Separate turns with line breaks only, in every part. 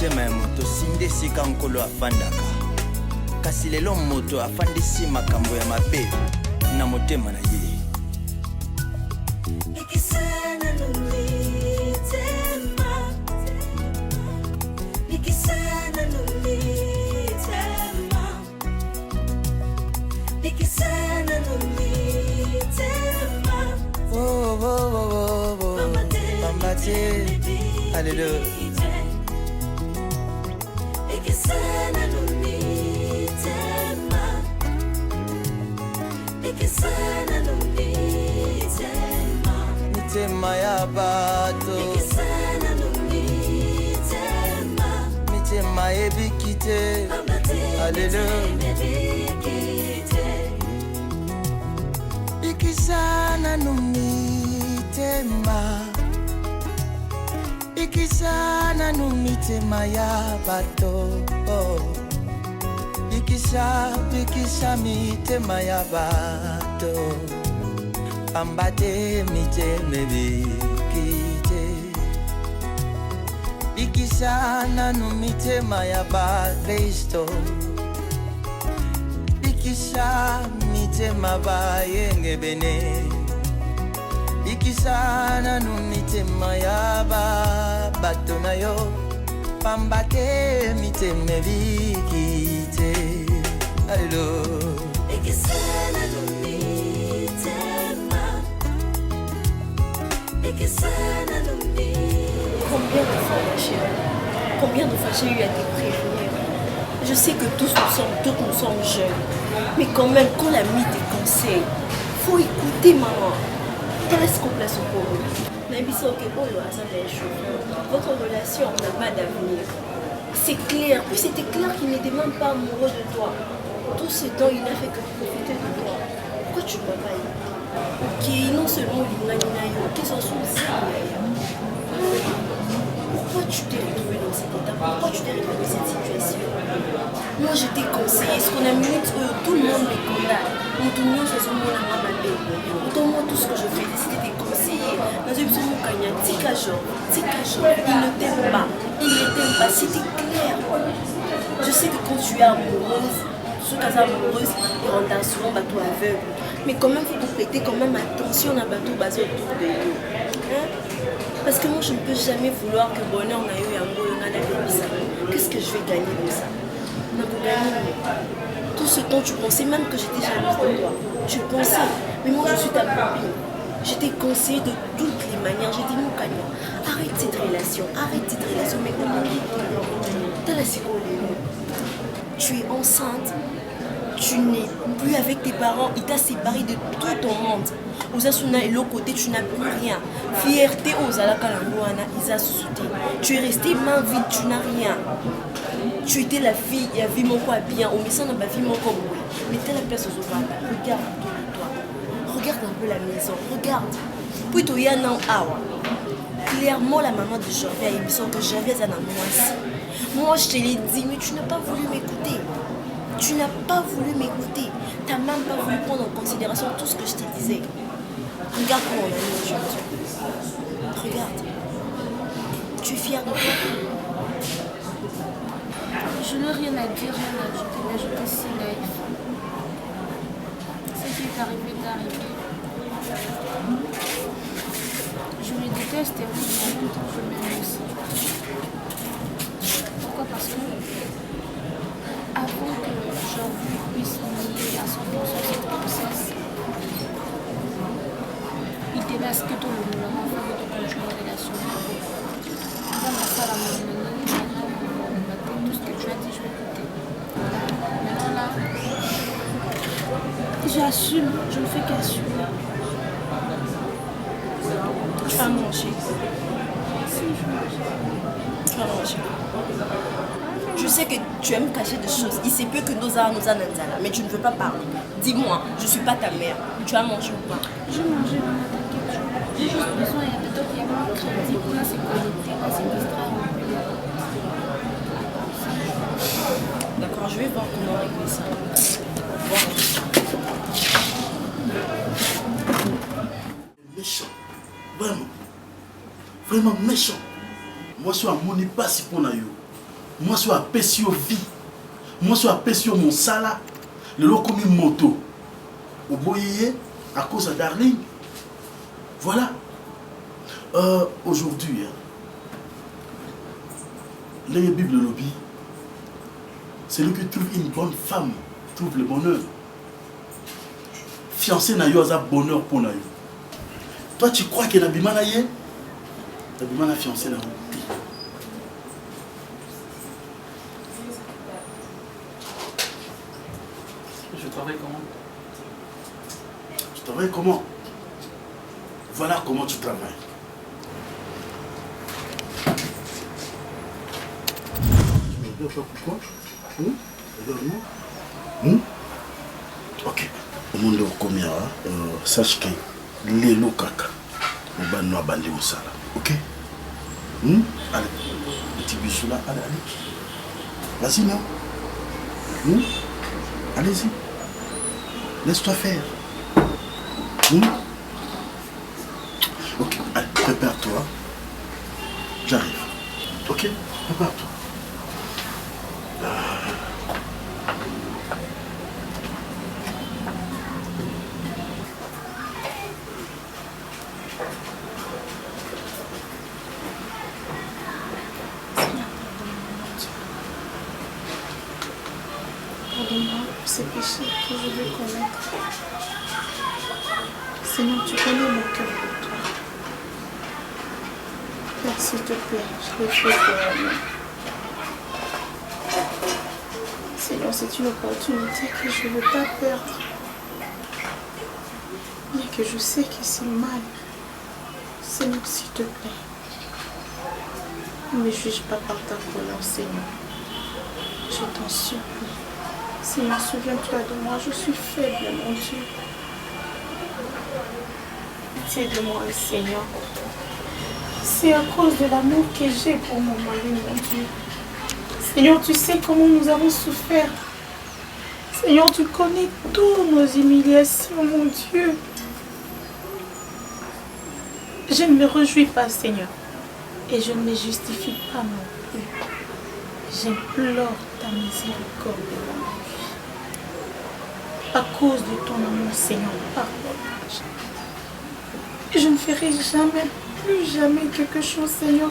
motema ya moto sinde esika nkolo afandaka kasi lelo moto afandisi makambo ya mabe na motema na ye. Alléluia. Mitema ya bato mitema ebikite. Alléluia. Ikisana numitema ikisana numitema ya bato ikisha mitema ya bato ambate miteme bikite ikisana numitema ya bakristo ikisha mitema bayenge bene ikisana numitema ya bato na yo pambate miteme bikite. Alléluia. Ikisana numitema ikisana numitema.
Combien de fois j'ai eu à te prévenir. Je sais que toutes nous sommes jeunes, mais quand même quand l'ami te conseille, faut écouter maman. Laisse qu'on place au pauvre. Votre relation n'a pas d'avenir. C'est clair. Puis c'était clair qu'il n'était même pas amoureux de toi. Tout ce temps, il n'a fait que profiter de toi. Pourquoi tu ne m'as pas aimé? Qui non seulement qui sont sous. Pourquoi tu t'es retrouvé dans cet état? Pourquoi tu t'es retrouvé dans cette situation? Moi, je t'ai conseillé. Ce qu'on a mis, tout le monde me condamne. Tout le monde se sont mis à ma bébé. Autant tout ce que je fais, c'était des conseillers. Dans une personne qui a Tika Jean, il ne t'aime pas. Il ne t'aime pas. C'était clair. Je sais que quand tu es amoureuse, ceux qui sont amoureuses, ils rendent souvent bateau aveugle. Mais quand même, il faut prêter quand même attention à bateau basé autour de nous. Hein? Parce que moi, je ne peux jamais vouloir que bonheur n'a eu un beau ça. Qu'est-ce que je vais gagner de ça? Tout ce temps, tu pensais même que j'étais jalouse de toi. Tu pensais. Mais moi, je suis ta copine. Je t'ai conseillé de toutes les manières. J'ai dit, mon cagnon, arrête cette relation. Mais comment t'as la seconde. Tu es enceinte. Tu n'es plus avec tes parents. Il t'a séparé de tout ton monde. Osasuna et l'autre côté, tu n'as plus rien. Fierté aux Alakalangoana, Isa Souté. Tu es resté main vide, tu n'as rien. Tu étais la fille, il y avait mon quoi bien. Au médecin, n'a pas vu mon quoi. Mais t'es la place aux autres. Regarde autour de toi. Regarde un peu la maison. Regarde. Puis tu y a un awa. Clairement, la maman de Javier a dit que Javier est un amour. Moi, je te l'ai dit, mais tu n'as pas voulu m'écouter. Tu n'as pas voulu m'écouter. Tu n'as même pas voulu prendre en considération tout ce que je te disais. Regarde comment on a mis aujourd'hui. Regarde. Tu es fière de toi?
Je n'ai rien à dire, rien à ajouter, mais j'étais si naïf. Ce qui est arrivé est arrivé. Je me déteste et oui, mais en même temps je m'aime aussi. Pourquoi? Parce que avant que Jean-Louis puisse nier à 100% cette grossesse, il délaisse que tout le monde en fait de conjoint en relation. Avant la salle à mon tout ce que tu as dit, je vais écouter. Maintenant là, j'assume, je ne fais qu'assumer.
Tu vas manger.
Si, je vais manger.
Tu vas manger. Je sais que tu aimes cacher des choses. Il se peut que nous allons nous ananzala, mais tu ne veux pas parler. Dis-moi, je ne suis pas ta mère. Tu as mangé ou pas?
Je vais manger, maman, t'inquiète. J'ai juste besoin, il y a des trucs qui sont crédibles. Là, c'est connecté, là, c'est distrait.
D'accord, je vais voir comment régler ça.
Méchant. Vraiment. Vraiment méchant. Moi, je suis à mon pas si pour yo. Moi, je suis apaisé au vie. Moi, je suis apaisé au mon sala. Le lot comme une moto. Au boyé, à cause de Darling. Voilà. Aujourd'hui, la Bible lobby, celui qui trouve une bonne femme trouve le bonheur. Fiancé na yo a bonheur pour na yo. Toi, tu crois que Nabima na ye? Nabima na fiancé na yo.
Je travaille comment?
Tu travailles comment? Voilà comment tu travailles. Tu me regardes pas pourquoi? Regarde-moi. Ok. Au monde au combien, sache que les kaka, on va nous abandonner au sala. Ok? Allez, petit bichou là, allez, allez. Vas-y, non? Allez-y. Laisse-toi faire. Ok, allez, prépare-toi. J'arrive. Ok? Prépare-toi.
Pardonne-moi pour ces péchés que je vais commettre. Seigneur, tu connais mon cœur pour toi. Père, s'il te plaît, je l'ai fait pour moi. Seigneur, c'est une opportunité que je ne veux pas perdre. Bien que je sais que c'est mal. Seigneur, s'il te plaît, ne me juge pas par ta colère, Seigneur. Je t'en supplie. Seigneur, souviens-toi de moi, je suis faible, mon Dieu. Pitié de moi, Seigneur. C'est à cause de l'amour que j'ai pour mon mari, mon Dieu. Seigneur, tu sais comment nous avons souffert. Seigneur, tu connais toutes nos humiliations, mon Dieu. Je ne me réjouis pas, Seigneur. Et je ne me justifie pas non plus. J'implore ta miséricorde, mon Dieu. À cause de ton amour, Seigneur, pardonne-moi. Je ne ferai jamais, plus jamais quelque chose, Seigneur,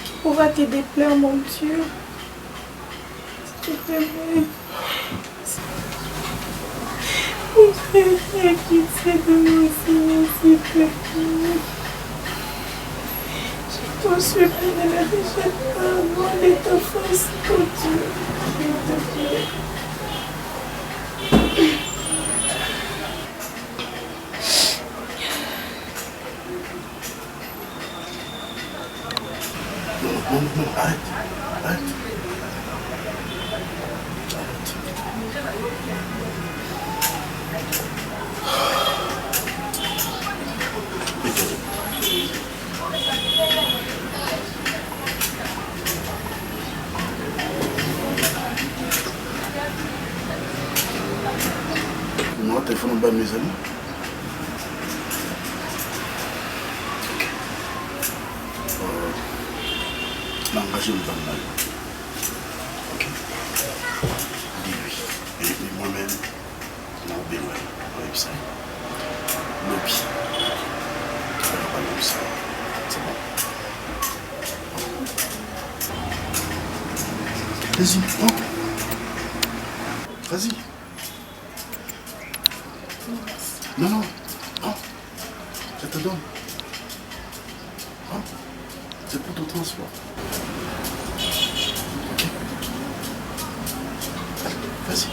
qui pourra te déplaire, mon Dieu. S'il te plaît. Mon frère, aie pitié de moi, Seigneur, s'il te plaît. Je t'en supplie, ne me rejette pas, loin de ta face, mon Dieu. S'il te plaît.
Non, arrête. Arrête. Mon téléphone va mes amis. L'engagé me va mal. Ok. Dis-lui. Et moi-même, non, ben ouais. Oui, ça. Lobby. C'est bon. Vas-y, prends. Vas-y. Non, non. Prends. Je te donne. Prends. C'est pour ton transport. Ok. Allez, vas-y.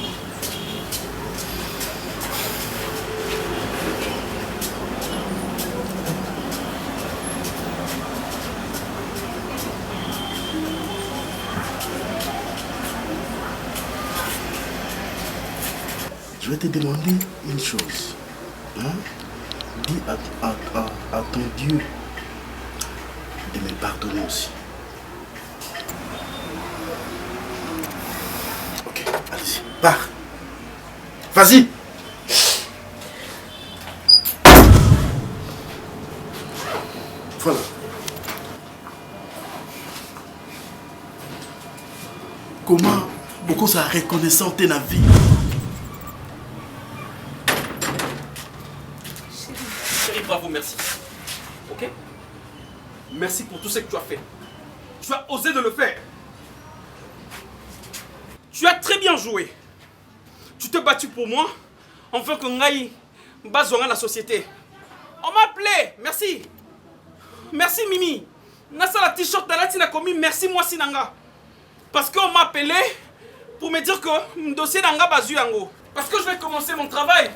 Je vais te demander une chose. Hein? Dis à ton Dieu de me pardonner aussi. Ok, allez-y, pars. Vas-y. Voilà. Comment beaucoup ça reconnaissant ta vie?
Chérie, bravo, merci. Ok? Merci pour tout ce que tu as fait. Tu as osé de le faire. Tu as très bien joué. Tu t'es battu pour moi, enfin que Ngaï bazonga la société. On m'a appelé, merci. Merci Mimi. Nasa la t-shirt d'Alati n'a commis merci moi Sinanga. Parce qu'on m'a appelé pour me dire que mon dossier d'Anga bazu yango. Parce que je vais commencer mon travail.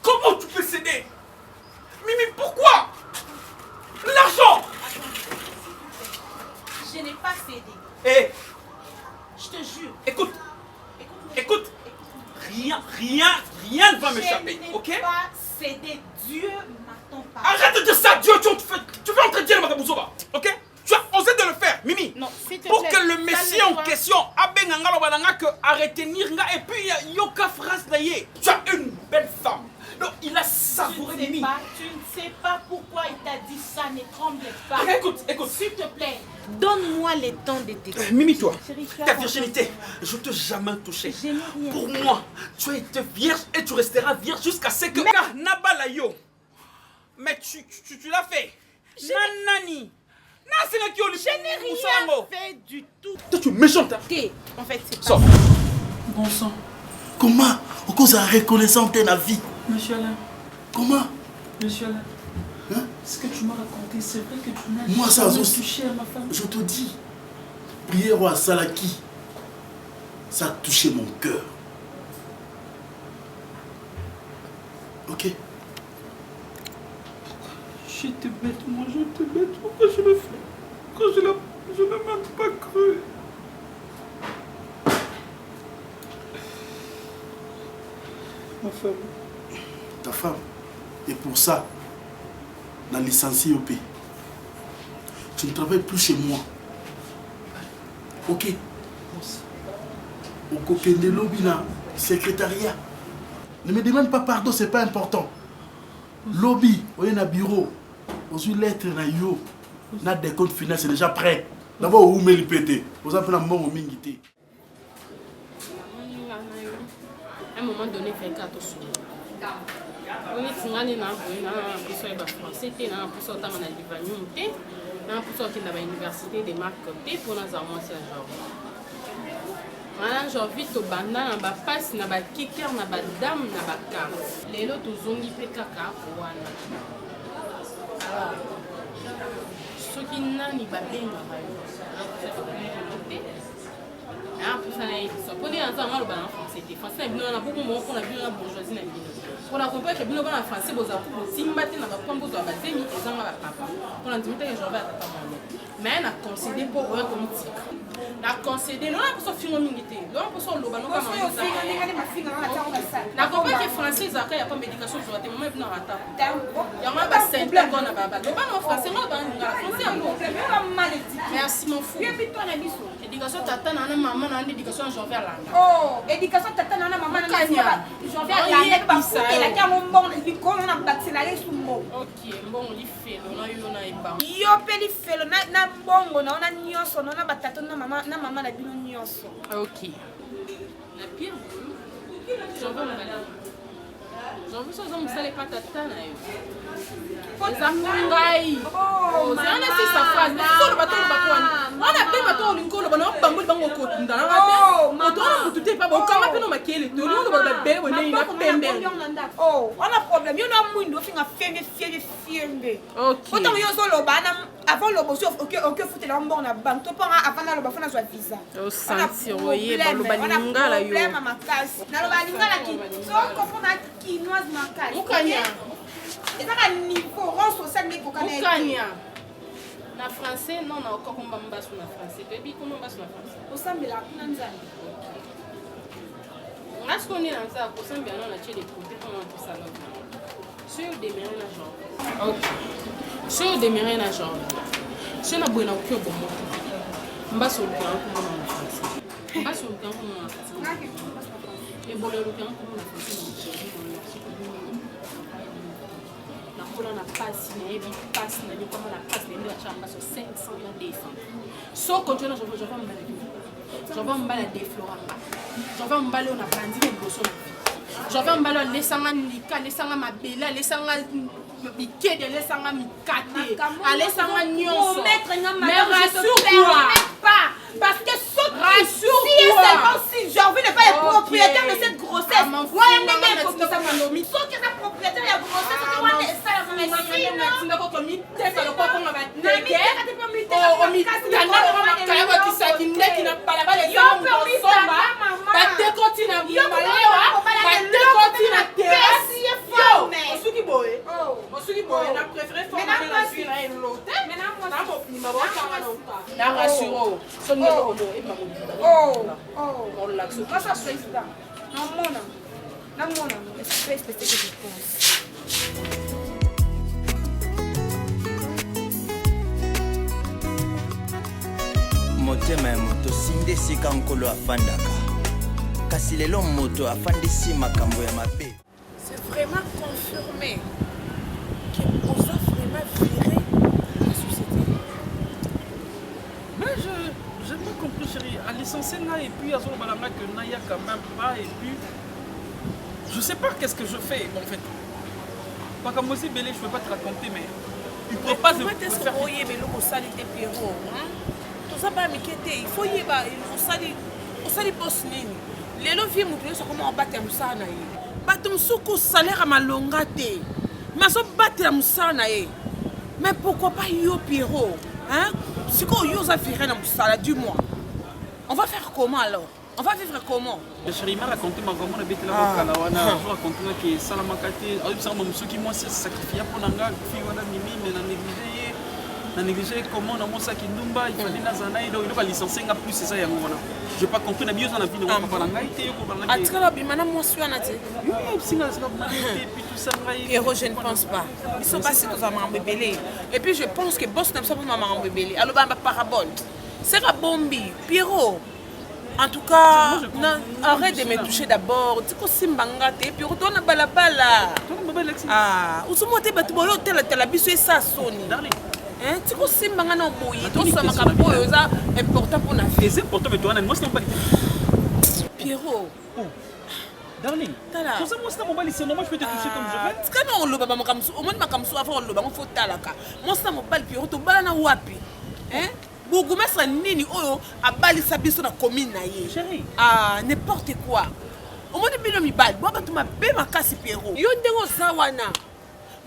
Comment tu peux céder? Mimi, pourquoi? L'argent!
Je n'ai pas cédé.
Eh,
Je te jure.
écoute, rien ne va m'échapper, ok?
Je n'ai pas cédé. Dieu m'attend pas.
Arrête de dire ça, Dieu, tu veux entrer ma Makabuzoba, ok? Tu as osé de le faire, Mimi.
Non, s'il te
pour
plaît,
que le messie en question, Abenganga Lobananga, que arrêter Nirnga, et puis Yoka Phrase Naye. Tu as une belle femme. Non, il a savouré Mimi.
Tu ne sais pas pourquoi il t'a dit ça, ne tremble pas.
Écoute.
S'il te plaît, donne-moi le temps de t'écouter.
Mimi, toi,
Chérie, tu as
ta
raison.
virginité, je ne t'ai jamais touché.
Je n'ai rien.
Pour moi, tu as été vierge et tu resteras vierge jusqu'à ce que... Nabalayo. Mais tu l'as fait. Nanani.
Je n'ai rien fait du tout.
Toi, tu es méchante. Hein?
En fait, c'est pas
Sors.
Bon sang,
Comment beaucoup ça reconnaissant ta vie?
monsieur Alain,
Comment?
monsieur Alain,
Hein?
ce que tu m'as raconté, c'est vrai que tu n'as
Moi, ça
jamais
aussi.
touché à ma femme.
Je te dis, prière à Salaki, ça a touché mon cœur. Ok?
J'étais bête, moi j'étais bête. Pourquoi je le fais? Quand je ne m'ai pas cru. Ma femme.
Ta femme. Et pour ça, la licencié au pays. Tu ne travailles plus chez moi. Ok? Au Kokende Lobby, là, secrétariat. Ne me demande pas pardon, c'est pas important. Lobby, on est un bureau. On a une lettre, on a des comptes finaux, c'est déjà prêt. D'abord, on met le pété. Vous avez un moment où mingité.
À un moment donné, il fait 4 jours. On est tingani na boina pour ça ba français té na pour ça ta na livanium té na pour ça qui na ba université de Marc té pour na za moi c'est genre. Voilà, j'ai envie de banda na ba passe na ba kicker na ba dame na ba carte. Lelo tozongi pe kaka wana. Alors soki nani ba benga ba yo. Ah, pour ça, on est ensemble en français. Français, on a beaucoup moins qu'on a vu la bourgeoisie. On a compris que nous avons en français, vous avez simbaté dans la pomme, vous avez des amis, et on a papa. On a dit que j'en vais à papa. Mais on a concédé pour eux comme tic. On a concédé, on a pour ça film milité. On a pour ça le ballon comme ça. On a compris que français, il n'y a pas médication sur la tête, mais il y a un table. Il y a un bassin, il y a un baba. Le ballon français, on a français. Merci mon fou. Éducation tata nana maman nana éducation j'en vais là.
Oh, éducation tata nana maman nana j'en vais là. Ba futé la kia mon bon li ko na baccéléré sous mo.
OK, bon li fait on a eu on a eba.
Yo pe li fait na bongo na ona nyonso na batata na maman na bino nyonso.
OK. La pire j'en vais là. J'en veux ça me sale pas tata na yo. Ça ngai. Oh, c'est un assez sa phrase. Tout le bateau on a pris bateau linko le bana bambou bango ko ndana ba. Oh, on tout est pas bon kama pe no makele. To no ba be woni na pembe.
Oh, on a problème. Yo na mwindo finga fiembe.
OK.
Autant yo zo lo bana avant le bosso OK fouté la mbon na banque. To pas avant na lo ba fona zo visa.
Au sentir oye ba lo balinga la yo.
Problème makasi. Na lo balinga la ki. So ko na kinoise makasi.
Mukanya.
Et ça a un niveau rang social mais qu'on a.
Mukanya. Na français non na encore on bamba sur na français. Baby comment bamba sur na français?
Au sambe la kuna nzali.
Est-ce qu'on est dans ça au sambe non na chez les côtés comment tout ça là. Sur des mérins na genre. OK. Sur des mérins na genre. Je na buena okyo bomo. Mba sur le plan comment na français. Mba sur le plan comment na français. Et bon le plan comment na français. On a passé, on a passé, on a passé, on a passé 500 200. Sauf que je vais me J'avais un bal à défloranga. J'avais un bal on a brandi les bossons de vie. J'avais un bal à laissanga nika, laissanga ma bella, laissanga Miké de laissanga mikate, à laissanga nyonso. Mais rassure-toi.
Parce que si Gervais n'est pas le propriétaire de cette grossesse, moi je n'ai pas propriétaire de la grossesse,
motema ya moto sinde esika nkolo afandaka kasi lelo moto afandisi makambo ya mabe.
C'est vraiment confirmé qu'on a vraiment viré la société.
Mais je n'ai pas compris, chérie. À licencier là et puis à ce moment-là que Naya quand même pas et puis je sais pas qu'est-ce que je fais en fait. Pas comme aussi Bélé, je peux pas te raconter mais il ne peut pas se faire.
Est-ce que vous voyez le salité Pierrot? Tout ça pas m'inquiéter. Il faut y aller. Au sali boss nini. Les leviers moutons sont comment on bat à Moussana. Batum soukou salaire à ma longate. Mais ça battre à Moussana. Mais pourquoi pas yo Pierrot? Hein? Si qu'on use à faire dans Moussana, dis-moi. On va faire comment alors? On va vivre comment?
Je chérie m'a raconté ma grand-mère habite là au Kalawana. Je raconte que Salamakate, au ça mon monsieur qui moi s'est sacrifié pour nanga fille wana mimi mais na négligé comment on a mon sac indumba il fallait nazana il doit licencier nga plus c'est ça ya ngona. Je pas compris na bio na vie de papa nanga ité ko bana.
Atkala bimana moi suana te.
Oui, singa ça va et puis tout ça ngai.
Et je ne pense pas. Ils sont passés dans un mambébélé. Et puis je pense que boss n'aime ça pour maman mambébélé. Alors ba parabole. C'est la bombi Pierrot. En tout cas, arrête de me toucher d'abord. Tu sais que Mbangate, puis retourne à Balabala. Ah, où sont montés bâtiments tel la biso et ça sonne. Hein, tu sais que Mbangana en bouillie. Tout ça m'a important pour la vie.
C'est important mais toi moi c'est pas.
Pierrot.
Darling. Tout ça moi c'est mon bal ici moi je peux te toucher comme je veux.
Tu sais non le baba makamsu, au moins makamsu avant le baba faut talaka. Moi c'est mon bal Pierrot, to balana wapi. Hein? Bougumestre nini oyo abalisa biso na commune na ye.
Chérie.
Ah, n'importe quoi. Au moins bino mibali, bo ba tuma be makasi Pierrot. Yo ndengo zawana.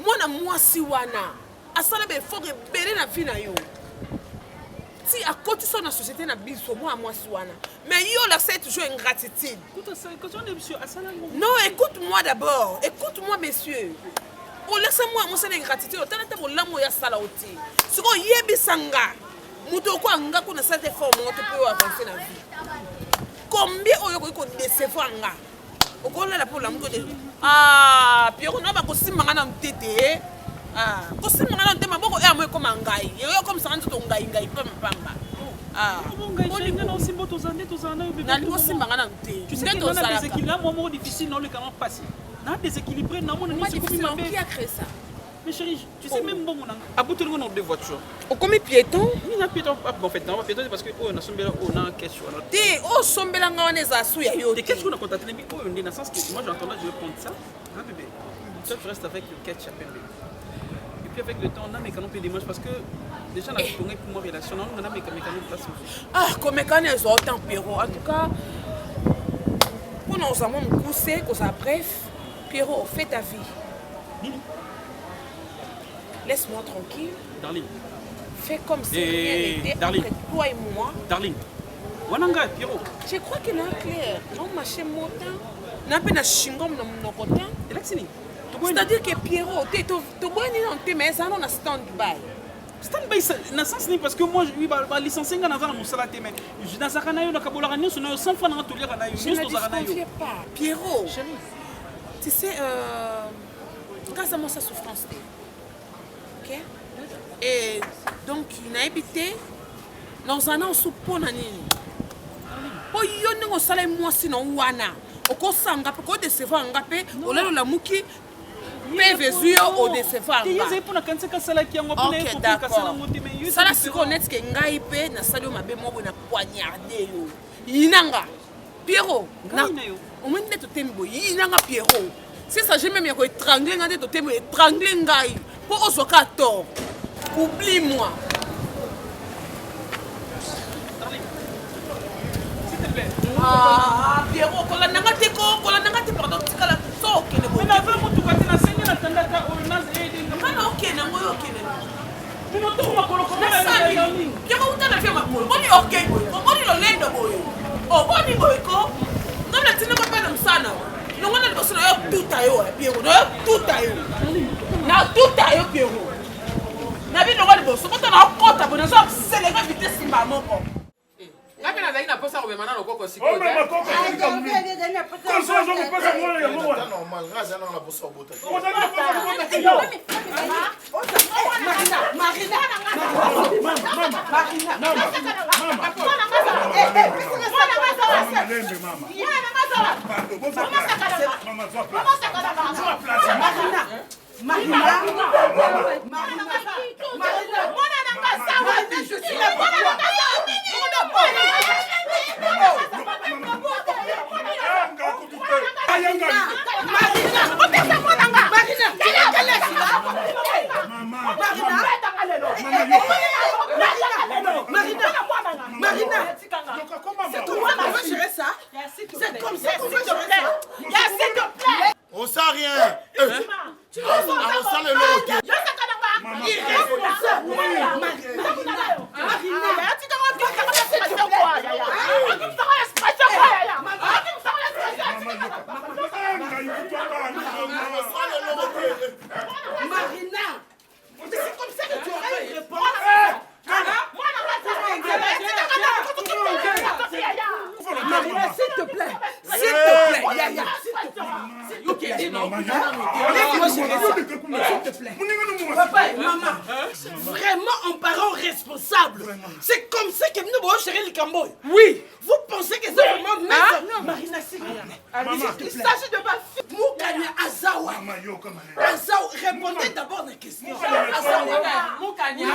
Mwana mwasi wana. Asala be faut rebelle na vie na yo. Si à côté de la société na biso moi mwasi wana. Mais yo là c'est toujours ingratitude.
Écoute ça, quand on est monsieur Asala.
Non, écoute-moi d'abord. Écoute-moi messieurs. Oh laisse-moi mon c'est ingratitude. Tala mo lamo ya sala oti. Siko yebisanga. Muto ko anga ko na cette forme on peut avancer la vie. Combien oyo ko décevoir nga. Okola la pour la muto de ah Pierrot na ba ko simanga na mtete. Ah, ko simanga na ntema boko e amoy ko mangai. Yo comme ça nto ngai pamba. Ah,
ngai nga na simbo tozande bébé.
Na ko simanga na mtete.
Tu sais que dans des équilibres moment difficile dans le canal passé. Na déséquilibré na mon ni c'est comme
qui a créé ça.
Mais chérie, tu sais même bon mon à bout de nos deux voitures.
Au comme piéton?
Il a piéton en fait, non, piéton parce que on a sombé là on a question.
Té oh sombé là on est à souya yo.
Et qu'est-ce qu'on a contacté mais on est dans le sens que moi j'entends là je vais prendre ça. Hein bébé. Toi tu restes avec le ketchup bébé. Et puis avec le temps on a mes canons plus dimanche parce que déjà on a tourné pour moi relation on a mes canons place.
Ah, comme mes canons ils ont autant Pierrot. En tout cas pour nous avons poussé que ça bref Pierrot fais ta vie. Laisse-moi tranquille.
Darling.
Fais comme si rien n'était entre toi et moi.
Darling. Wananga, Pierrot.
Je crois qu'il est clair. Non, ma chez Motin. N'a pas de chingom dans mon côté. C'est-à-dire que Pierrot, tu es bon dans tes mains, ça non stand-by.
Stand-by, dans le sens parce que moi, je vais licencier dans la moussala mais je dans la canaille, on a kabula rani, on a 100 francs dans tout le ranaille.
Je ne disconfie pas. Pierrot. Tu sais, grâce à moi, sa souffrance. Ok? Et donc, il a habité dans un an sous Ponanini. Pour y aller au salaire, moi, sinon, Wana. Au cours de Sanga, pour qu'on décevoir un gapé, au lieu de la mouki, PVZUO au décevoir. Ok, d'accord. Ça, là, c'est qu'on est que Ngaïpe, n'a salué ma bémol, n'a poignardé. yinanga Pierrot omoni nde totemi boye yinanga Pierrot c'est ça j'ai même ya koétrangle nga nde totemi étrangle ngai mpo ozwaka tort oublie moi Pierrot kolandanga te pardon tikala so okende boye
na va motuka te nasengi natandaka oyo
ngana okende yango oyo okende
Pierrot
utana fia makolo boni okei boye boni lolendo boye oboni boye ko ngana tina kopena msana nongona liboso na yo tuta yo Pierrot na yo tuta yo Pierrot na bino ngoli boso kota na okota boye nazo selenga vitesse mba moko ngapi nazali na posa kobema na lokoko sikoyo
On sent rien. On sent le lot.
Marina, c'est comme ça que tu aurais une réponse. Marina, s'il te plaît, Yaya, papa et maman, vraiment un parent responsable. C'est comme ça que nous allons gérer le Cambodge. Oui. Vous pensez que c'est vraiment non, Marina, s'il te plaît. Il s'agit de ma fille. Moukania Azawa. Azawa, répondez d'abord à la question. Moukania.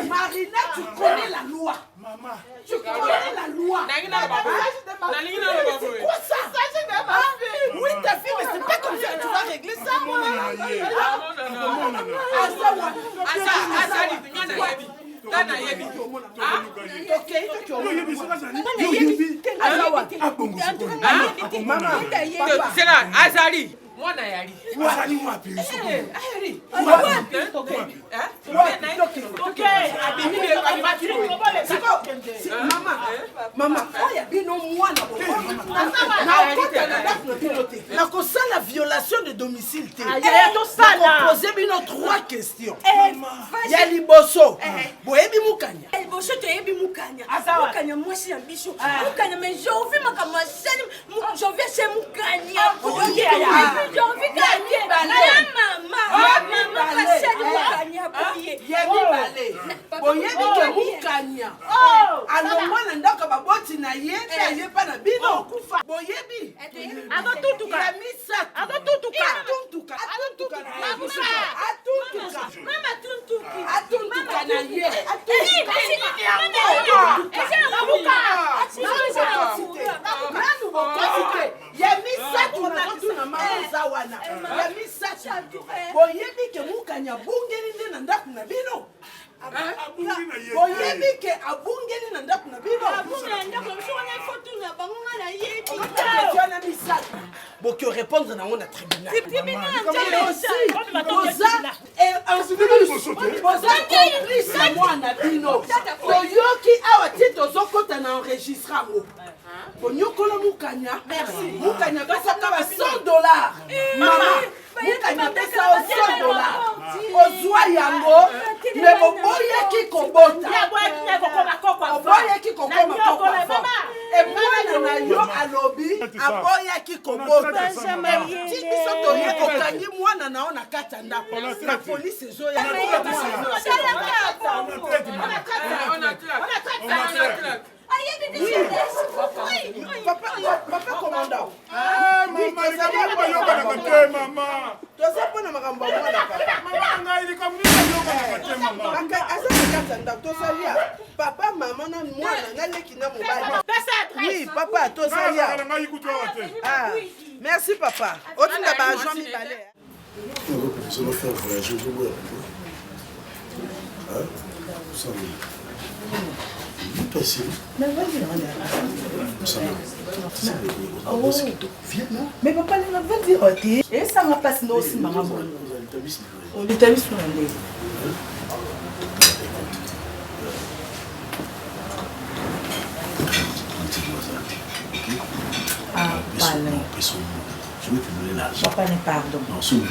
Marina, tu connais la loi. Tu connais la loi. C'est quoi ça? Oui, ta fille, mais c'est pas comme ça que tu vas régler ça, moi. C'est là, Azali. Moi, Nayali. La violation de domicile. Poser bino 3 questions. Ya liboso. Boyebi mukanya.
Liboso to yebi mukanya. Mukanya mwasi ya bisho. Mukanya mais j'ai envie makama sani. Je vais chez mukanya. J'ai envie gagner. Maman passer mukanya boye.
Yebi balé. Boyebi ke mukanya. Alongwa na ndako baboti na ye na ye pa na bino kufa. Boyebi.
Atotuka.
Atuntuka na ye. Boyebi ke mukanya bungeli nde na ndako na bino. Boyebi ke abungeli na ndako na bino. Boki répondre na ngona tribunal. Complice mwana bino. Boyoki awa tito zokota na enregistra ngo. Bonyokola mukanya. Merci. Mukanya basaka ba $100. Mama. Mukanya pesa $100. Ozwa yango. Me boboyeki kobota. Boboyeki kokoma kokoma. Et mwana na yo alobi aboyaki kobota. Tiki soto ye kokangi mwana na ona kata ndako. La police ezoya.
Oui.
Papa commandant.
Ah, maman, il est maman.
Tu sais pas na makambo mwana papa.
Maman, il est comme nous, maman.
Papa, maman, na mwana na leki na mobali. Oui, papa, to salia. Ah, merci papa. Otinga ba Jean Mibale.
Ça va faire voyager au bout. Hein? Ça va. Passer.
Mais vas-y,
Ça va.
oh. Mais papa, il va dire, ok. Et ça va passer nous aussi, maman. On l'établit sur un nez. Ah, pardon.
Je vais te donner l'argent.
Papa, n'est pardon.
Non, c'est tout.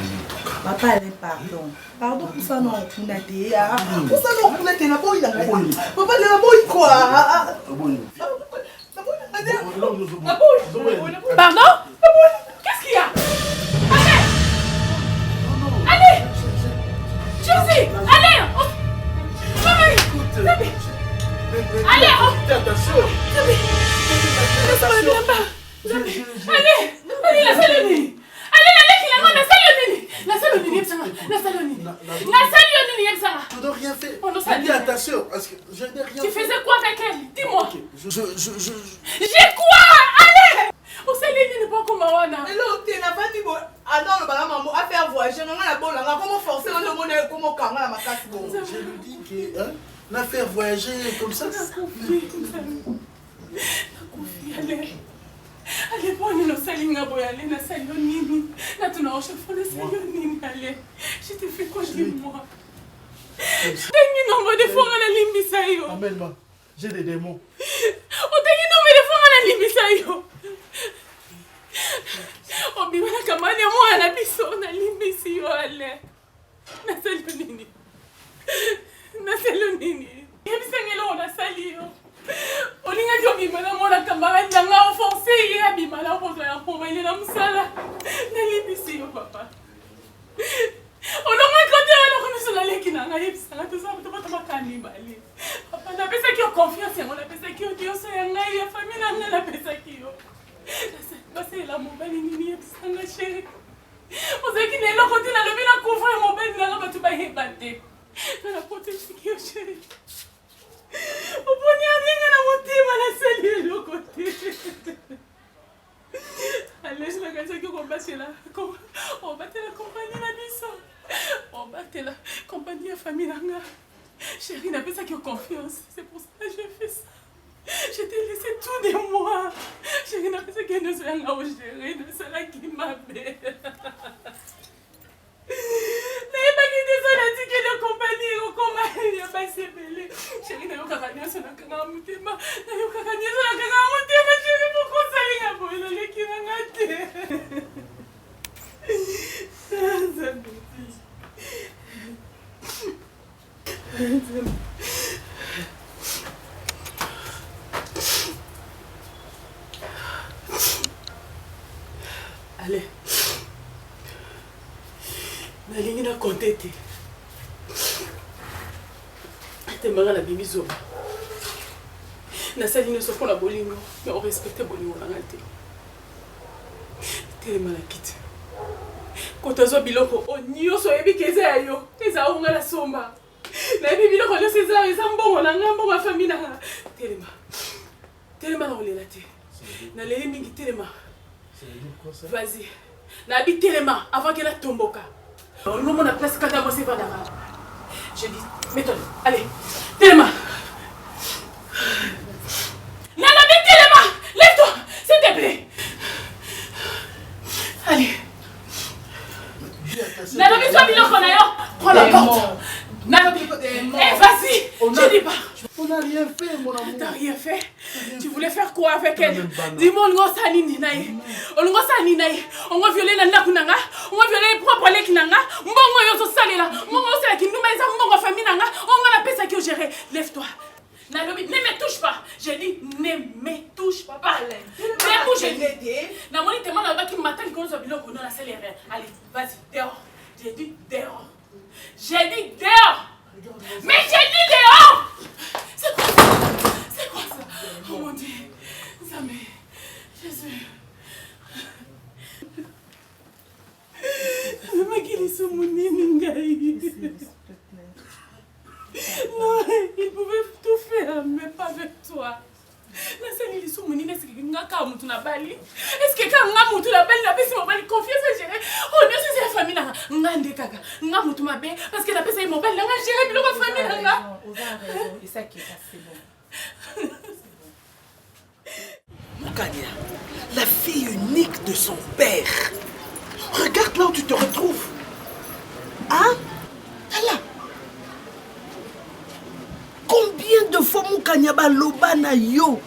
Papa, n'est pardon. Pardon pour ça, non, on a été. Pour ça, non, on a été. Papa, il a boy quoi?
Pardon? Qu'est-ce qu'il y a? Allez! Josie! Allez! Maman! Allez! Allez, la saloni!
Tu n'as rien fait. J'ai dit à ta soeur. Je n'ai rien fait.
Tu faisais quoi avec elle? Dis-moi.
J'ai
quoi? Allez! Au Salini n'est pas comme Mawana.
Alors, tu n'as pas dit bon. Ah non, le balan maman a fait voyager. Non, la bonne là. Comment forcer le monde comment quand la macasse bon.
Je lui dis que la faire voyager comme ça.
Allez. Allez, bonne le salinga boyale na salonini. Na tu n'as chef de salonini allez. Je te fais quoi dis-moi? Tengi nombre de fois à la limbisa yo.
Amène-moi. J'ai des démons.
O tengi nombre de fois à la limbisa yo. O bimana kamani mo na biso na limbisi yo allez. Na salonini. Na salonini. Yebisengelo na sali yo. Olinga jo bimana mo na camarade nga offensé hier bimana ko ya ko ba ile na musala. Na limbisi yo papa. On a raconté alors que nous sommes allés qui n'ont rien ça tout ça tout pas cannibale. Papa n'a pas ça qui a confiance on a pas ça qui a Dieu c'est un gars la famille n'a pas ça qui yo. C'est la mobile ni ça la chérie. On sait qu'il est là quand il a levé la couvre mobile là va tout pas y battre. La protéger qui est chérie. Au bonheur rien à monter mal à saluer le côté. Allez, je la gagne qui combat là. On va te la compagnie la mission. On va te la compagnie la famille là. Chérie n'a pas ça qui a confiance. C'est pour ça que j'ai fait ça. Je t'ai laissé tout de moi. Chérie n'a pas ça qui nous a gérer. C'est ça qui m'a fait. N'ayez pas quitté ça, la dit que la compagnie, comment il a pas s'ébellé. Chérie n'a pas gagné ça, n'a pas monté. N'a pas gagné ça, n'a pas monté. Ma chérie, pourquoi ça n'a pas monté? Il a qui n'a pas allez. Nalingi na compter te. Te mara la bibi zoba. Na sali ne soko na bolingo, mais on respecte bolingo na ngate. Te mala kit. Kota zo biloko onyo so yebi keza yo. Eza unga la somba. Na bibi biloko yo César eza mbongo na ngambo ma famille na. Telema. Telema na olela te. Na leli mingi telema. Vas-y. Na bi telema avant qu'elle a tomboka. On nous a place quand on s'est pas d'accord. Je dis, mets-toi, allez, Téléma. Nana, Téléma, lève-toi, s'il te plaît. Allez. Nana, mets-toi, prends la porte. Nana, vas-y, je dis pas.
On n'a rien fait, mon amour.
T'as rien fait? Tu voulais faire quoi avec elle? Dis-moi, on va violé Nana Kunanga, on va violer propre les Kinanga, Mongo Yoso Salela, Mongo Sala Kinuma, Mongo famille Nanga, on va la paix qui gérer. Lève-toi. Ne me touche pas. J'ai dit, ne me touche pas. Ne me touche pas. Na moni tellement là-bas qui m'attend qu'on soit biloko dans la salle. Allez, vas-y, dehors. J'ai dit dehors. J'ai dit dehors. Mais j'ai dit dehors. C'est quoi ça? C'est quoi ça?
Oh mon Dieu. Zame. Jésus. Makiliso monene ngai. Non, il pouvait tout faire, mais pas avec toi. Est-ce que quand on a la belle, la personne confiance à gérer. Oh, bien sûr, c'est la famille. On a parce que la personne est mobile. On a géré la famille. On a raison. Et ça qui est assez bon.
Moukania, la fille unique de son père. Regarde là où tu te retrouves. Hein? Là. Combien de fois Moukania balobana yo?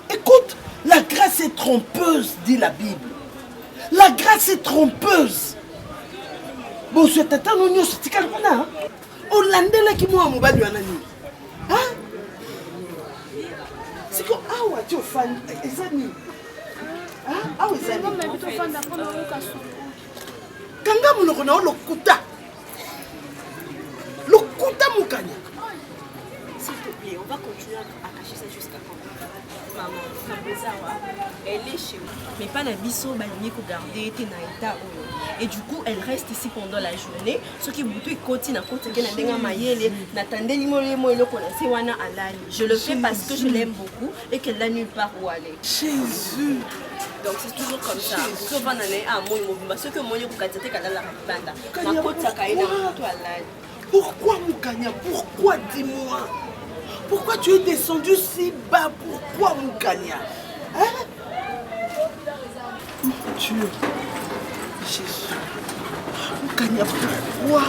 Écoute, la grâce est trompeuse, dit la Bible. La grâce est trompeuse. Bon, je t'attends, on sorti quelqu'un. On l'a dit moi, mon bal, hein? C'est comme, ah ouais, tu es fan, les amis. Ah oui, les amis. Kanga mounokona o lokuta. Lokuta Moukania.
S'il te plaît, on va continuer à cacher ça jusqu'à quand? Maman, elle est chez moi. Mais pas la bisso, baligné pour garder Tenaïta. Et du coup, elle reste ici pendant la journée. Ce qui boutou continue à continuer à mailler, n'attendez je le fais parce que je l'aime beaucoup et qu'elle n'a nulle part où aller.
Jésus.
Donc c'est toujours comme ça.
Pourquoi Moukania? Pourquoi, dis-moi? Pourquoi tu es descendu si bas? Pourquoi Moukania? Hein? Mon Dieu. Jésus. Moukania, pourquoi?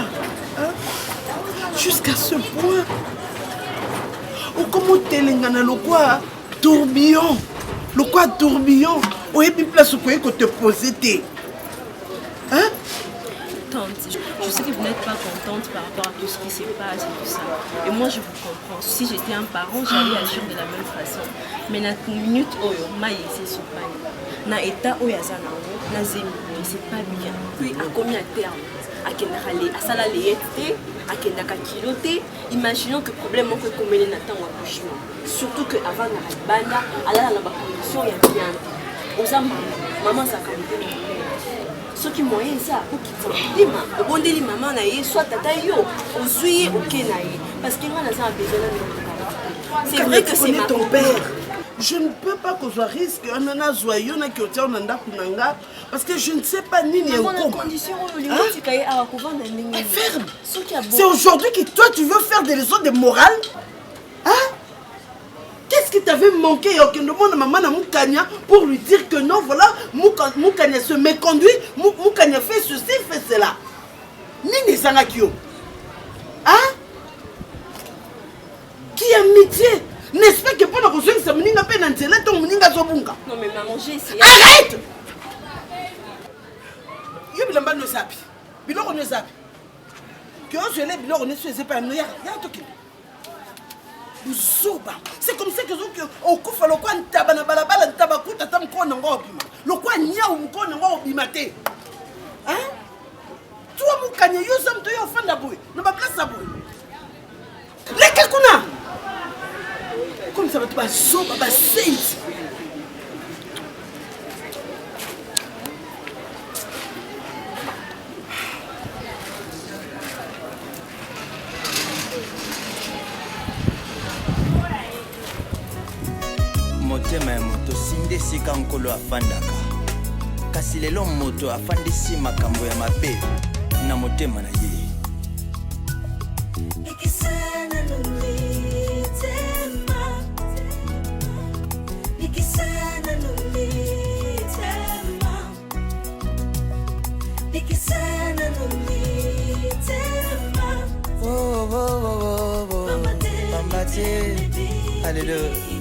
Hein? Jusqu'à ce point. Oh, comment t'es le quoi? Tourbillon. Le quoi tourbillon? Où est la place où tu peux te poser? Hein?
Tante, je sais que vous n'êtes pas contente par rapport à tout ce qui se passe et tout ça. Et moi, je vous comprends. Si j'étais un parent, j'allais agir de la même façon. Mais dans une minute, c'est super. Dans l'état où il y a un c'est pas bien. Puis, à combien de termes? À salalété, à kiloté. Imaginons que le problème est que combien de temps on accouchement. Surtout qu'avant la banda, à la condition, il y a bien. Maman, ça a qualité. Ce qui moyen ça pour qu'il au bon délire maman naïe soit tata yo ozui ok naïe parce qu'il en a besoin de c'est vrai que c'est
ton père. Je ne peux pas que je risque un nana joyeux na qui otient nanda kunanga parce que je ne sais pas ni ni
en condition
ferme. C'est aujourd'hui que toi tu veux faire des leçons de morale. Hein? Qu'est-ce qui t'avait manqué au demande à maman à Moukania pour lui dire que non, voilà, Moukania se méconduit, Moukania fait ceci, fait cela. Nini Sanakio. Hein? Qui amitié? N'est-ce pas que pendant que je suis venu à peine en télé, ton moninga zobunga?
Non mais maman, j'ai essayé.
Arrête! Yo bilamba no sapi. Biloko no sapi. Que je l'ai biloko ne faisait pas no ya to ki. C'est comme ça que au kufa le quoi ntaba na balabala ntaba kuta tam ko na ngobima. Le quoi nya ou ko na ngobima te. Hein? Toi Moukania yo sam to yo fanda boy. Na ba place boy. Leka kuna. Comme ça va te basoba ba saint.
motema ya moto sinde sika nkolo afandaka kasi lelo moto afandisi makambo ya mabe na motema na ye. Oh, oh, oh, oh, oh. Pambate, alléluia.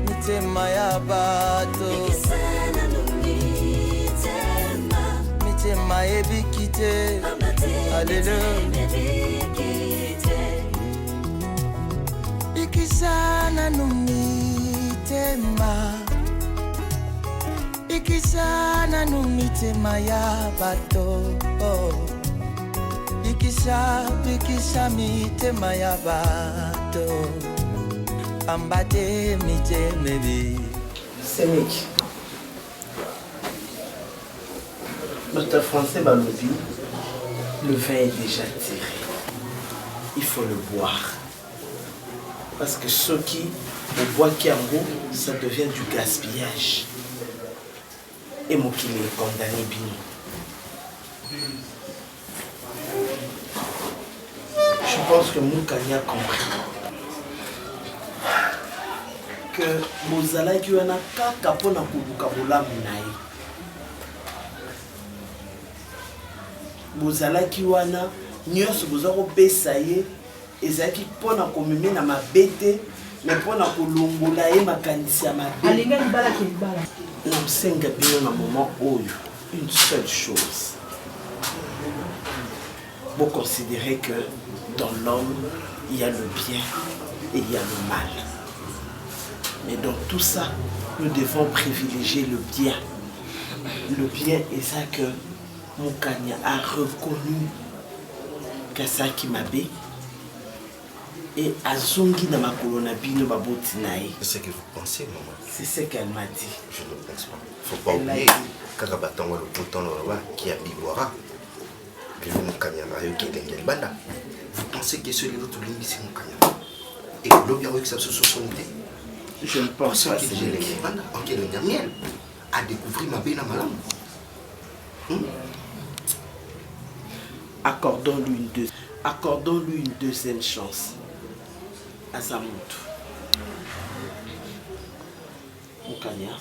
Mitema ya bato, mitema ebikite, alléluia. Ikisana no mitema, Bikisa nanu mitema ya bato Bikisa mitema ya bato Ambate mitemebi
Sénék notre français Balobi, le vin est déjà tiré. Il faut le boire. Parce que ce qui, au bois qui en haut, ça devient du gaspillage. Et moi qui l'ai condamné bien. Je pense que Moukani a compris que Mozala qui en a kaka pona kubuka bolamu nae. Bozalaki wana nyonso boza kopesa ye ezalaki mpona komemena mabe te me mpona kolongola ye makanisi ya mabe nakosenga bino na moment oyo une seule chose vous considérez que dans l'homme il y a le bien et il y a le mal, mais dans tout ça nous devons privilégier le bien. Le bien est ça que Moukania a reconnu Kasaki Mabe et Azongi na makolona bino baboti nae.
C'est ce que vous pensez, maman?
C'est ce qu'elle m'a dit.
Je ne pense pas. Faut pas oublier Karabatango le bouton qui a Bigwara. Puis Moukania na yoki dengel banda. Vous pensez que celui d'autre ligne c'est Moukania? Et l'objet avec sa société.
Je ne pense pas.
C'est le banda. Ok, le Daniel a découvert Mabe na malam.
Accordons-lui une deuxième chance. Azamout. Moukania,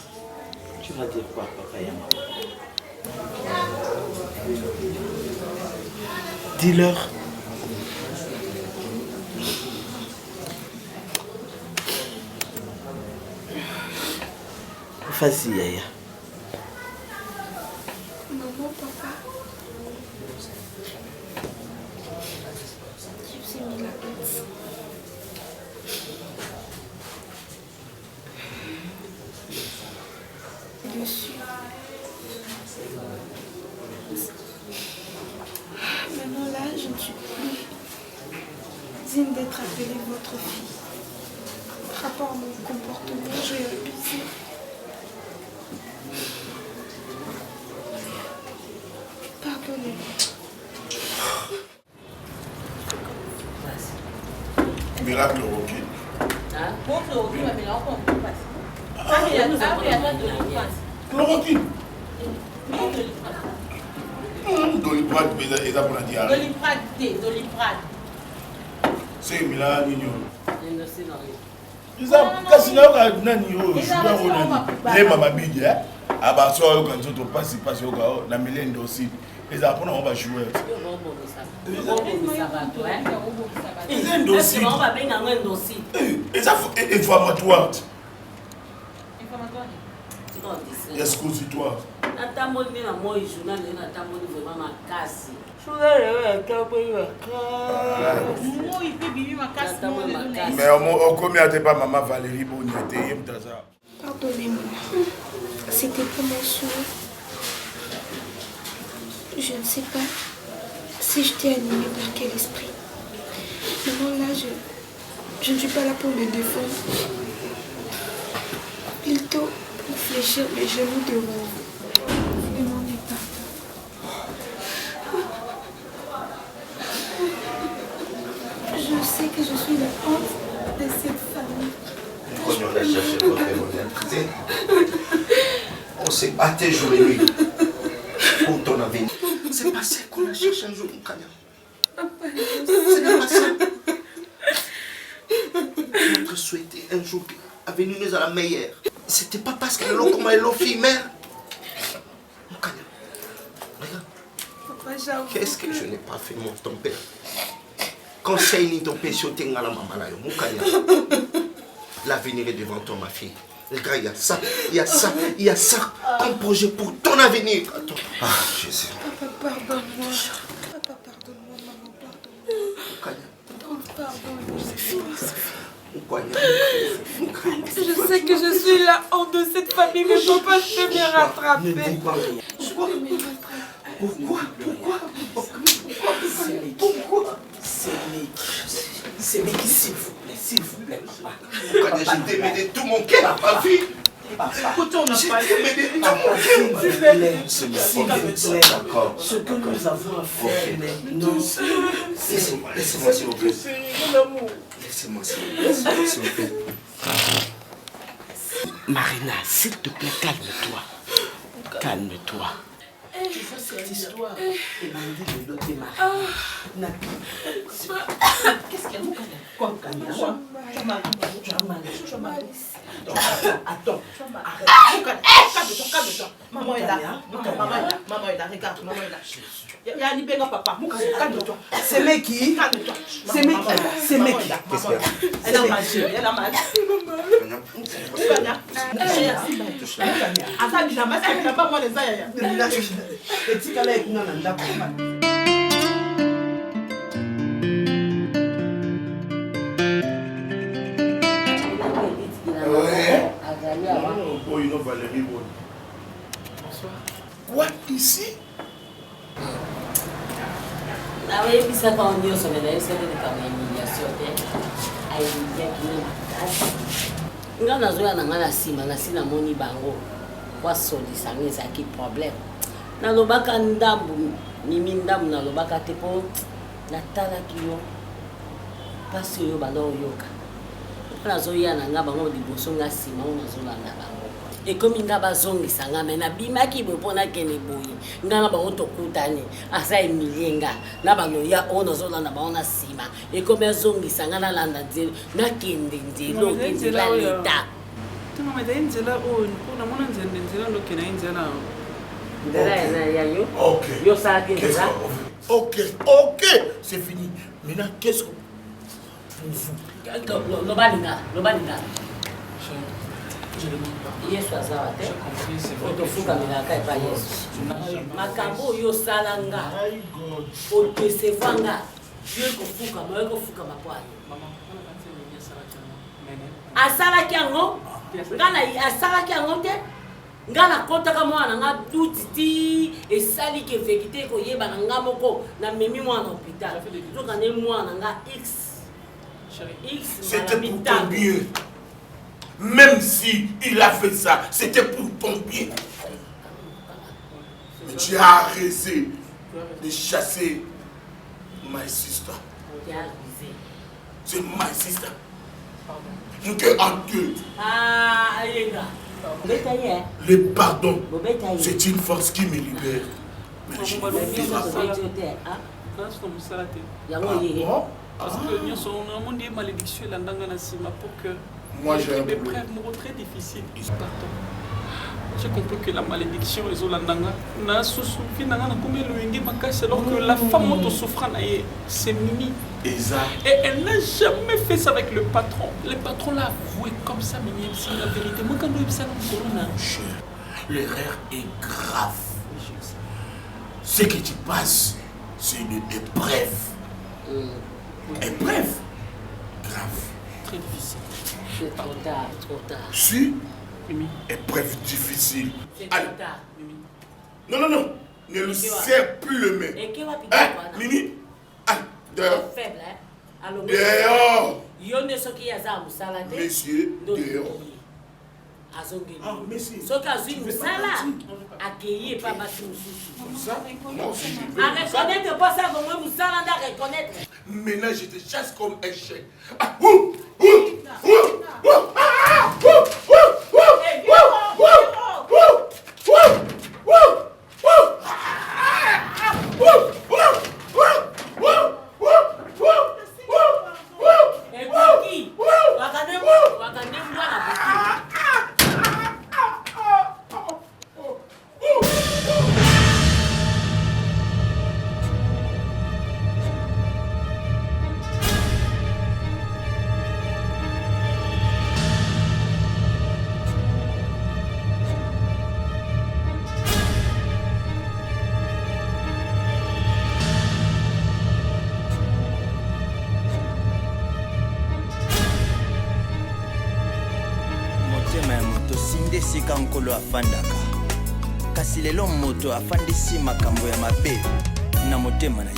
tu vas dire quoi, papa et maman? Dis-leur. Vas-y, Yaya.
Maman, papa. Je me suis mis la honte. Dessus. Maintenant là, je ne suis plus digne d'être appelée votre fille. Par rapport à mon comportement, j'ai abusé. Pardonnez-moi.
Miracle recul. Chloroquine. Doliprane, mais ils ont dit.
Doliprane.
C'est Milan Nino.
Ils ont
kasi na ka nani yo joueur on les mama bidi aba so yo kan to passe yo ka na milendo aussi les apona on va jouer ils ont dossier on va benga un dossier et ça informatoire expositoire
natamoni na moi journal na tamoni vraiment makasi
mais on combien t'es pas maman Valérie Boni était
Pardonnez-moi, c'était pas mon souhait. Je ne sais pas si je t'ai animé par quel esprit. Maintenant là, je ne suis pas là pour me défendre. Plutôt pour fléchir mes genoux devant vous. Ne m'en ai pas. Je sais que je suis la honte de cette famille.
On a cherché votre on s'est battu jour et nuit pour ton avenir. C'est pas ça qu'on a cherché un jour, mon canard. C'est pas ça. Notre souhaité un jour avenir nous à la meilleure. C'était pas parce qu'elle a comme elle a fait mère. Mon canard. Regarde. Qu'est-ce que je n'ai pas fait, mon ton père? Conseil ni ton père sur la maman là, mon canard. L'avenir est devant toi, ma fille. Regarde, il y a ça, il y a ça, il y a ça comme projet pour ton avenir. Attends. Ah, Jésus.
Papa, pardonne-moi. Papa, pardonne-moi, maman, pardonne-moi. Pardonne-moi.
C'est fini, c'est fini.
Je sais que je suis la honte de cette famille, mais papa, je peux me rattraper.
Pourquoi c'est Mickey, s'il vous plaît, papa.
Je t'aimais de tout mon cœur, ma fille.
Écoute, on n'a pas
aimé de tout mon cœur.
S'il vous plaît, d'accord. Ce que nous avons à faire, non.
Laissez-moi, s'il vous plaît. Laissez-moi, s'il vous plaît.
Marina, s'il te plaît, calme-toi. Calme-toi. Tu vois cette histoire et Mandy de l'autre Marie. Qu'est-ce qu'il y a? Quoi, attends, arrête. Calme-toi. Maman est là. Maman est là, regarde, maman est là. Il y a Libéga, papa. Calme-toi. C'est Meki. Calme-toi. C'est Meki.
Qu'est-ce qu'il y a?
Elle a mal. Elle a mal.
Quoi ici?
nayebisaka o nyonso me nayebisaka likama humiliation te ayemiliaki ne makasi nga nazoya na nga na nsima nasi namoni bango kwasolisanga ezalaki problème nalobaka ndambu mimi ndambu nalobaka te mpo natalaki yo mpasi oyo banda oyoka mpo nazoya na nga bango liboso nga nsima oyo nazolanda bango ekomi nga bazongisa nga me nabimaki boye mpo nakende boye nga na bango tokutani asa emilie nga na banoya oyo nazolanda bango na nsima ekomi azongisa nga nalanda nzela nakende nzela okendela leta
tongama ezali nzela oyo mpo namona nzela lokende ye nzela
nzela ya yo yosalaki nzela
Ok, c'est fini. Maintenant, qu'est-ce que vous...
loba lingala yesu azawa te otofukamelaka epa yesu makambo oyo osala nga odeseva nga yo ekofukama yo ekofukama po aye asalaki yango asalaki yango te nga nakotaka mwana nga duti ti esali ke vekite ekoyebana nga moko namemi mwana hôpital zoka nde mwana nga x
C'était pour ton bien. Même si il a fait ça, c'était pour ton bien. Mais tu as arrêté de chasser my sister. C'est my sister. Nous que en deux.
Ah, Ayenga.
Le pardon, c'est une force qui me libère. Mais je ne le ferai pas.
Parce que nous sommes dans un monde de malédiction et pour que
moi j'ai un
problème très difficile. Pardon. J'ai compris que la malédiction est Zolandanga. Alors que la femme qui souffre, c'est Mimi.
Exact.
Et elle n'a jamais fait ça avec le patron. Le patron l'a avoué comme ça, Mimi. C'est la vérité. Moi, quand nous sommes
l'erreur est grave. Ce que tu passes, c'est une épreuve. Épreuve grave.
Très difficile.
C'est trop tard, trop tard.
Si, épreuve difficile.
C'est trop tard.
Non. Ne le serre plus le main. Hein, Mimi? Ah, dehors.
Faible, hein?
Dehors.
Messieurs,
dehors.
Ah, messieurs. Ce cas où Moussala accueilli pas battu à reconnaître pas ça comme Moussala à reconnaître.
Maintenant, je te chasse comme un chien.
tosinde esika nkolo afandaka kasi lelo moto afandisi makambo ya mabe na motema na ye.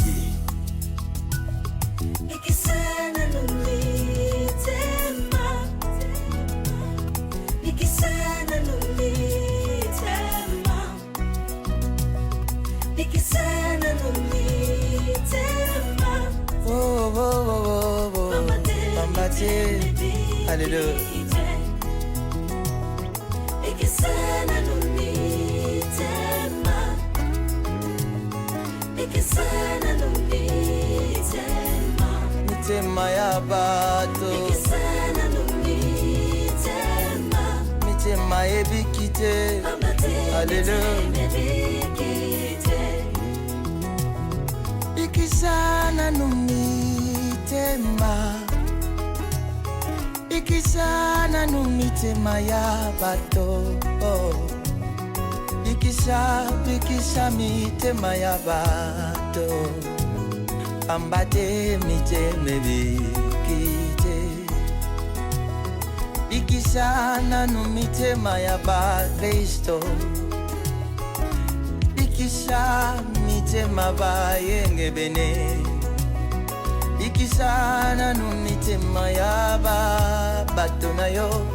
Alléluia. Mitema ya bato mitema ebikite. Alléluia. Ikisana numitema ikisana numitema ya bato ikisha mitema ya bato ambate miteme bikite ikisana numitema ya bakristo ikisha mitema bayenge bene ikisana numitema ya bato na yo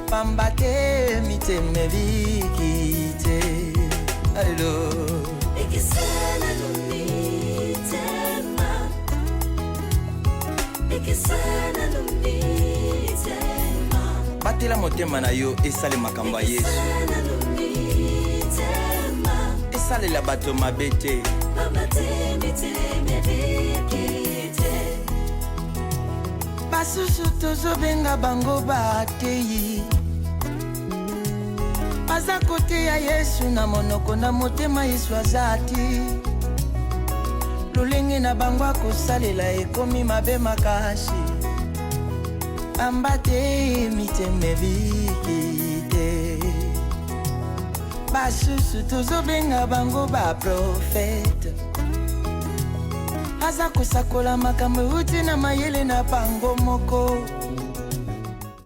pambate miteme bikite. Allo ikisana numitema batela motema na yo esale makambo ya Yesu esalela bato mabe te. Basusu tozobenga bango bateyi baza kote ya Yesu na monoko na motema Yesu azati lolenge na bango akosalela ekomi mabe makasi ambate miteme bikite. Basusu tozobenga bango baprofete aza kosakola makambo euti na mayele na bango moko